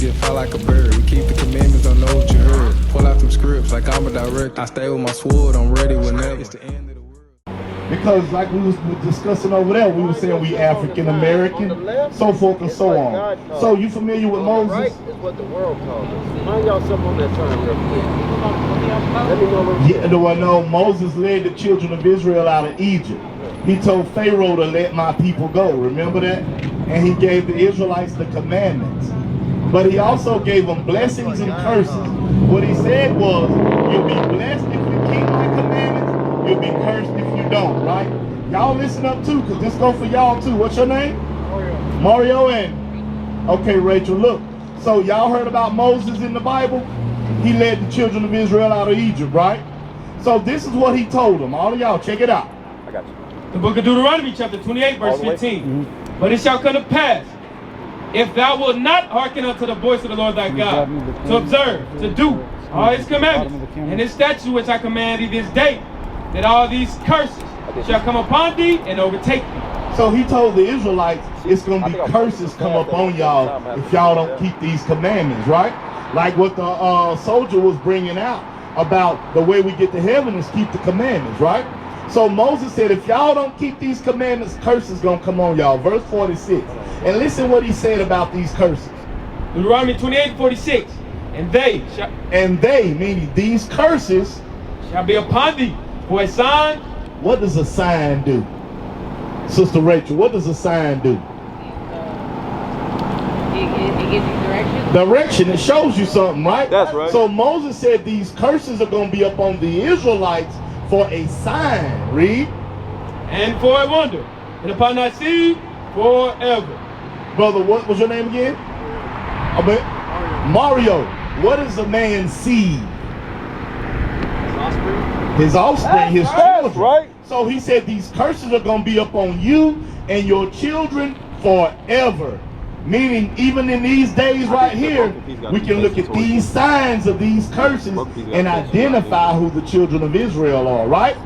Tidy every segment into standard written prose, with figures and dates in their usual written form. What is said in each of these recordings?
get fly like a bird. You keep the commandments, don't know what you heard. Pull out some scripts like I'm a director. I stay with my sword, I'm ready whenever. It's the end of the world. Because like we was discussing over there, we were saying we African American, so forth and so on. So you familiar with Moses? Right is what the world calls us. Mind y'all something on that turn real quick. Let me know what no, Moses led the children of Israel out of Egypt. He told Pharaoh to let my people go. Remember that? And he gave the Israelites the commandments. But he also gave them blessings and curses. What he said was, you'll be blessed if you keep my commandments. You'll be cursed if you don't, right? Y'all listen up too, because this goes for y'all too. What's your name? Mario and... Okay, Rachel, look. So y'all heard about Moses in the Bible? He led the children of Israel out of Egypt, right? So this is what he told them. All of y'all, check it out. I got you. The book of Deuteronomy, chapter 28, verse 15. But it shall come to pass, if thou wilt not hearken unto the voice of the Lord thy God, to observe, to do all his commandments, and his statutes which I command thee this day, that all these curses shall come upon thee and overtake thee. So he told the Israelites, it's going to be curses come up on y'all if y'all don't keep these commandments, right? Like what the soldier was bringing out about the way we get to heaven is keep the commandments, right? So Moses said, if y'all don't keep these commandments, curses going to come on y'all. Verse 46. And listen what he said about these curses. Deuteronomy 28:46. And they, meaning these curses, shall be upon thee for a sign. What does a sign do? Sister Rachel, what does a sign do? It gives you direction. Direction, it shows you something, right? That's right. So Moses said these curses are going to be up on the Israelites for a sign. Read. And for a wonder, and upon thy seed forever. Brother, what was your name again? Mario. What is a man's seed? His offspring, his children. Right. So he said these curses are going to be up on you and your children forever. Meaning, even in these days right here, we can look at these signs of these curses and identify who the children of Israel are, right?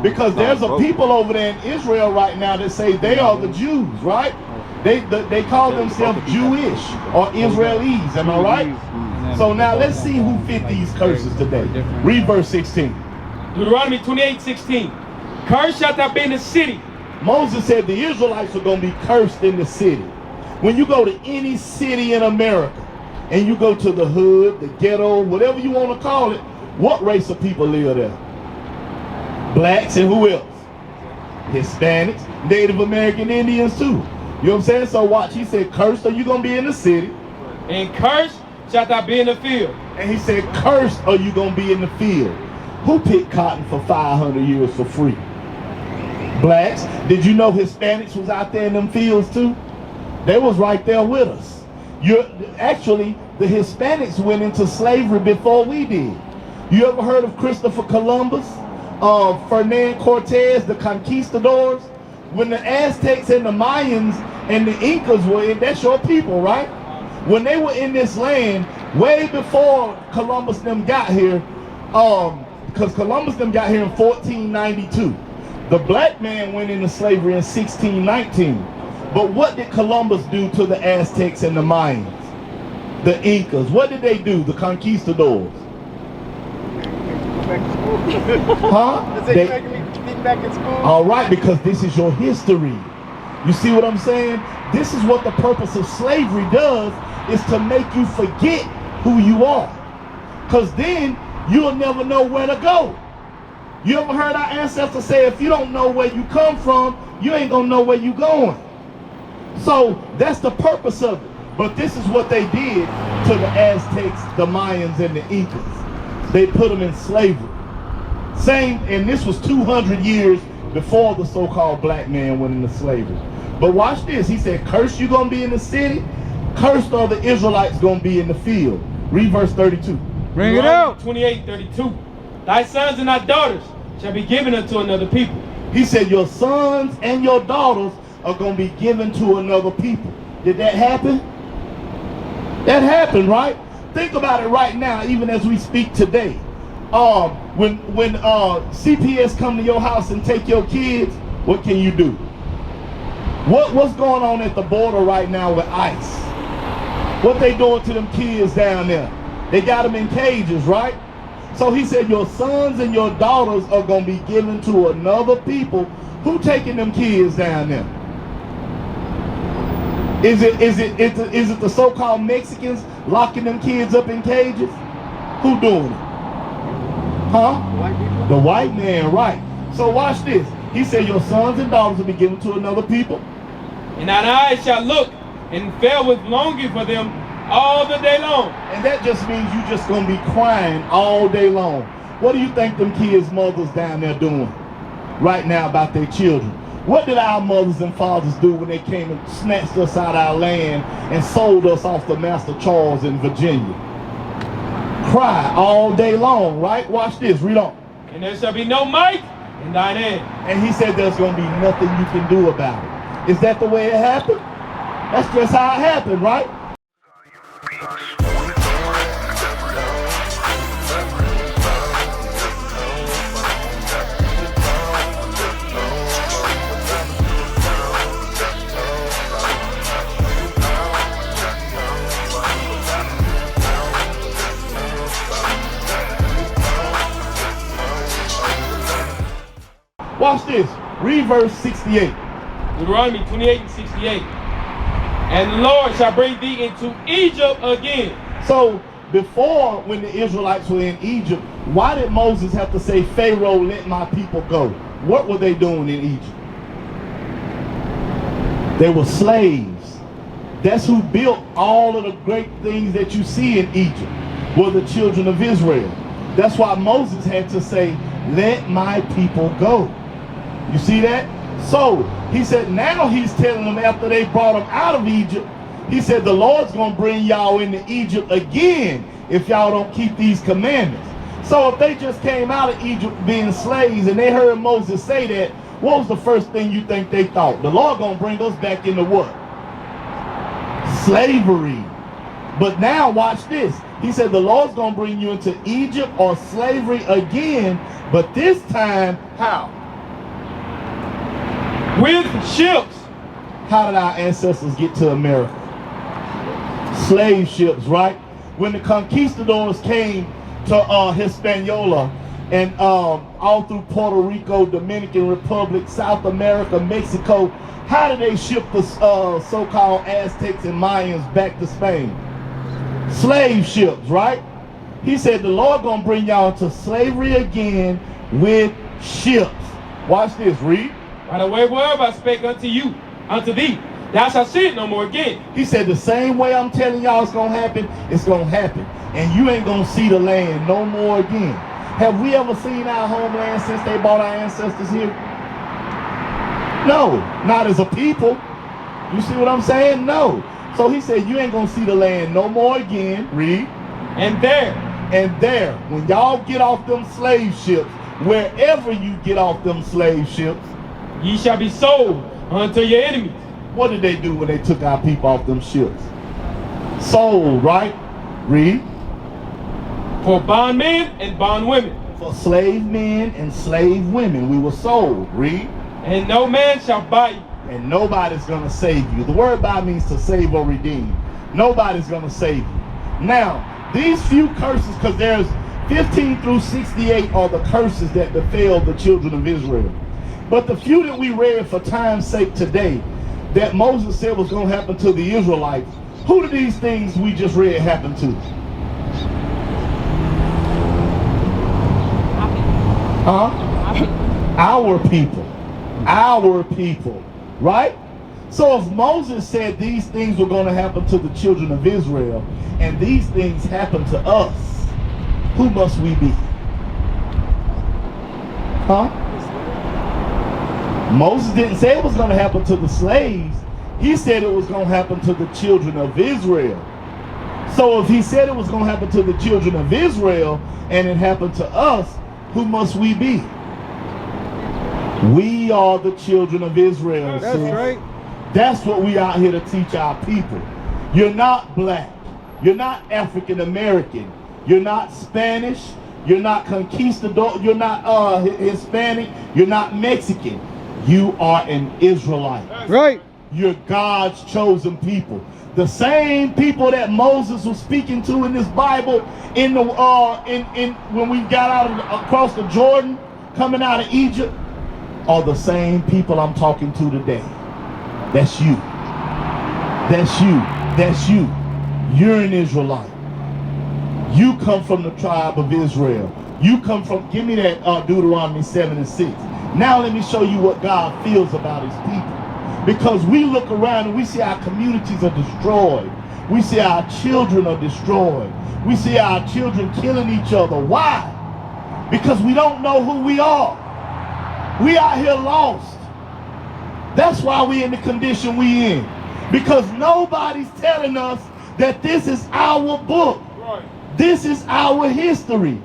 Because there's a people over there in Israel right now that say they are the Jews, right? They call themselves Jewish or Israelis, am I right? So now let's see who fit these curses today. Read verse 16. Deuteronomy 28:16. Cursed shalt thou be in the city. Moses said the Israelites are going to be cursed in the city. When you go to any city in America and you go to the hood, the ghetto, whatever you want to call it, what race of people live there? Blacks and who else? Hispanics, Native American Indians too. You know what I'm saying? So watch, he said, cursed are you going to be in the city. And cursed shalt thou be in the field. And he said, cursed are you going to be in the field. Who picked cotton for 500 years for free? Blacks. Did you know Hispanics was out there in them fields too? They was right there with us. Actually, the Hispanics went into slavery before we did. You ever heard of Christopher Columbus? Ferdinand Cortez, the conquistadors? When the Aztecs and the Mayans and the Incas were in, that's your people, right? When they were in this land, way before Columbus them got here, because Columbus them got here in 1492. The black man went into slavery in 1619. But what did Columbus do to the Aztecs and the Mayans? The Incas. What did they do, the conquistadors? Huh? They making me get back in school. All right, because this is your history. You see what I'm saying? This is what the purpose of slavery does, is to make you forget who you are. Because then you'll never know where to go. You ever heard our ancestors say, if you don't know where you come from, you ain't gonna know where you going. So that's the purpose of it. But this is what they did to the Aztecs, the Mayans, and the Incas. They put them in slavery. Same, and this was 200 years before the so-called black man went into slavery. But watch this. He said, cursed you gonna be in the city, cursed are the Israelites gonna be in the field. Read verse 32. Bring it out. 28:32. Thy sons and thy daughters shall be given unto another people. He said, your sons and your daughters are going to be given to another people. Did that happen? That happened, right? Think about it right now, even as we speak today. When CPS come to your house and take your kids, what can you do? What's going on at the border right now with ICE? What they doing to them kids down there? They got them in cages, right? So he said your sons and your daughters are going to be given to another people. Who taking them kids down there? Is it the so-called Mexicans locking them kids up in cages? Who doing it? Huh? The white man, right. So watch this. He said your sons and daughters will be given to another people. And thine eyes shall look and fell with longing for them all the day long. And that just means you just gonna be crying all day long. What do you think them kids' mothers down there doing right now about their children? What did our mothers and fathers do when they came and snatched us out of our land and sold us off to Master Charles in Virginia? Cry all day long, right? Watch this, read on. And there shall be no might in thine hand. And he said there's gonna be nothing you can do about it. Is that the way it happened? That's just how it happened, right? Watch this. Read verse 68. Deuteronomy 28 and 68. And the Lord shall bring thee into Egypt again. So before, when the Israelites were in Egypt, why did Moses have to say, Pharaoh, let my people go? What were they doing in Egypt? They were slaves. That's who built all of the great things that you see in Egypt, were the children of Israel. That's why Moses had to say, let my people go. You see that? So he said, now he's telling them after they brought them out of Egypt, he said the Lord's going to bring y'all into Egypt again if y'all don't keep these commandments. So if they just came out of Egypt being slaves and they heard Moses say that, what was the first thing you think they thought? The Lord going to bring us back into what? Slavery. But now watch this. He said the Lord's going to bring you into Egypt or slavery again, but this time, how? With ships. How did our ancestors get to America? Slave ships, right? When the conquistadors came to Hispaniola and all through Puerto Rico, Dominican Republic, South America, Mexico, how did they ship the so-called Aztecs and Mayans back to Spain? Slave ships, right? He said the Lord gonna bring y'all into slavery again with ships. Watch this, read. By the way whereof I spake unto you, unto thee, thou shalt see it no more again. He said the same way I'm telling y'all it's gonna happen, it's gonna happen. And you ain't gonna see the land no more again. Have we ever seen our homeland since they brought our ancestors here? No, not as a people. You see what I'm saying? No. So he said you ain't gonna see the land no more again. Read. And there, when y'all get off them slave ships, wherever you get off them slave ships, ye shall be sold unto your enemies. what did they do when they took our people off them ships? Sold, right? Read. For bondmen and bondwomen. For slave men and slave women, we were sold. Read. And no man shall buy you. And nobody's going to save you. The word buy means to save or redeem. Nobody's going to save you. Now, these few curses, because there's 15 through 68 are the curses that befell the children of Israel. But the few that we read for time's sake today, that Moses said was going to happen to the Israelites, who do these things we just read happen to? Huh? Our people. Our people. Right? So if Moses said these things were going to happen to the children of Israel, and these things happen to us, who must we be? Huh? Moses didn't say it was going to happen to the slaves. He said it was going to happen to the children of Israel. So if he said it was going to happen to the children of Israel, and it happened to us, who must we be? We are the children of Israel. That's right. That's what we out here to teach our people. You're not black. You're not African American. You're not Spanish. You're not conquistador. You're not Hispanic. You're not Mexican. You are an Israelite. Right. You're God's chosen people. The same people that Moses was speaking to in this Bible when we got across the Jordan, coming out of Egypt, are the same people I'm talking to today. That's you. That's you. That's you. You're an Israelite. You come from the tribe of Israel. You come from, give me that Deuteronomy 7:6. Now let me show you what God feels about his people. Because we look around and we see our communities are destroyed. We see our children are destroyed. We see our children killing each other. Why? Because we don't know who we are. We out here lost. That's why we in the condition we in. Because nobody's telling us that this is our book. This is our history.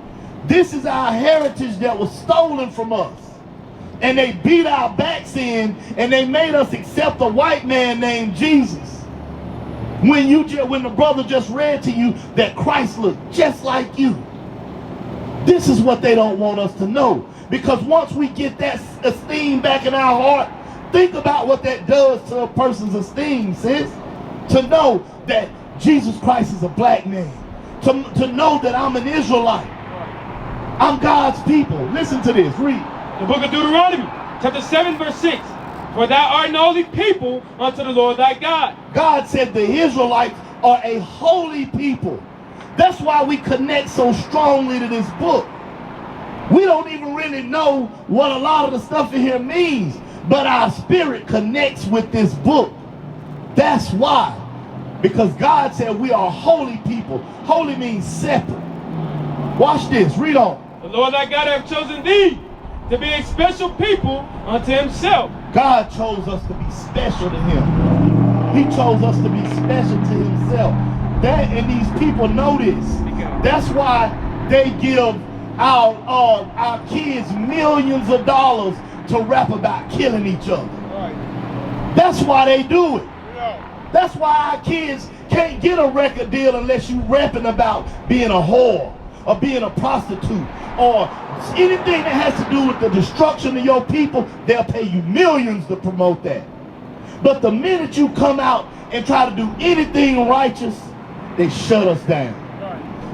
This is our heritage that was stolen from us. And they beat our backs in, and they made us accept a white man named Jesus. When the brother just read to you that Christ looked just like you. This is what they don't want us to know. Because once we get that esteem back in our heart, think about what that does to a person's esteem, sis. To know that Jesus Christ is a black man. To know that I'm an Israelite. I'm God's people. Listen to this. Read. The book of Deuteronomy, chapter 7, verse 6. For thou art an holy people unto the Lord thy God. God said the Israelites are a holy people. That's why we connect so strongly to this book. We don't even really know what a lot of the stuff in here means, but our spirit connects with this book. That's why. Because God said we are holy people. Holy means separate. Watch this. Read on. The Lord thy God hath chosen thee to be a special people unto himself. God chose us to be special to him. He chose us to be special to himself. That, and these people know this. That's why they give our kids millions of dollars to rap about killing each other. That's why they do it. That's why our kids can't get a record deal unless you rapping about being a whore or being a prostitute or anything that has to do with the destruction of your people. They'll pay you millions to promote that. But the minute you come out and try to do anything righteous, they shut us down.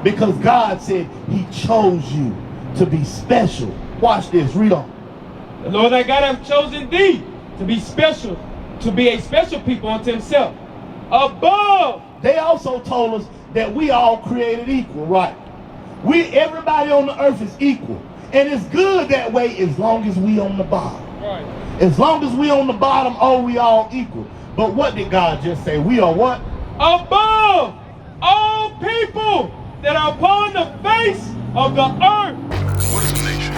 Because God said he chose you to be special. Watch this. Read on. The Lord thy God hath chosen thee to be special, to be a special people unto himself. Above. They also told us that we all created equal, right? Everybody on the earth is equal. And it's good that way as long as we on the bottom. Right. As long as we on the bottom, we all equal. But what did God just say? We are what? Above all people that are upon the face of the earth. What is a nation?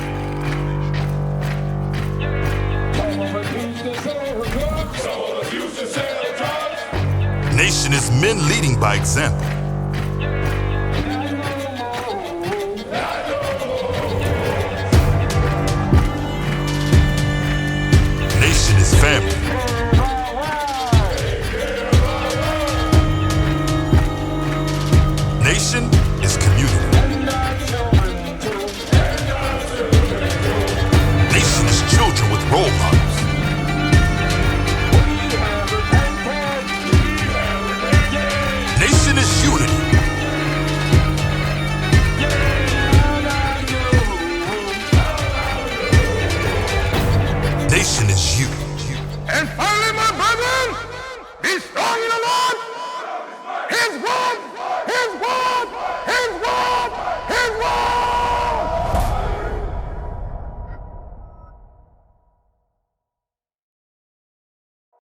Nation is men leading by example. Nation is family. Nation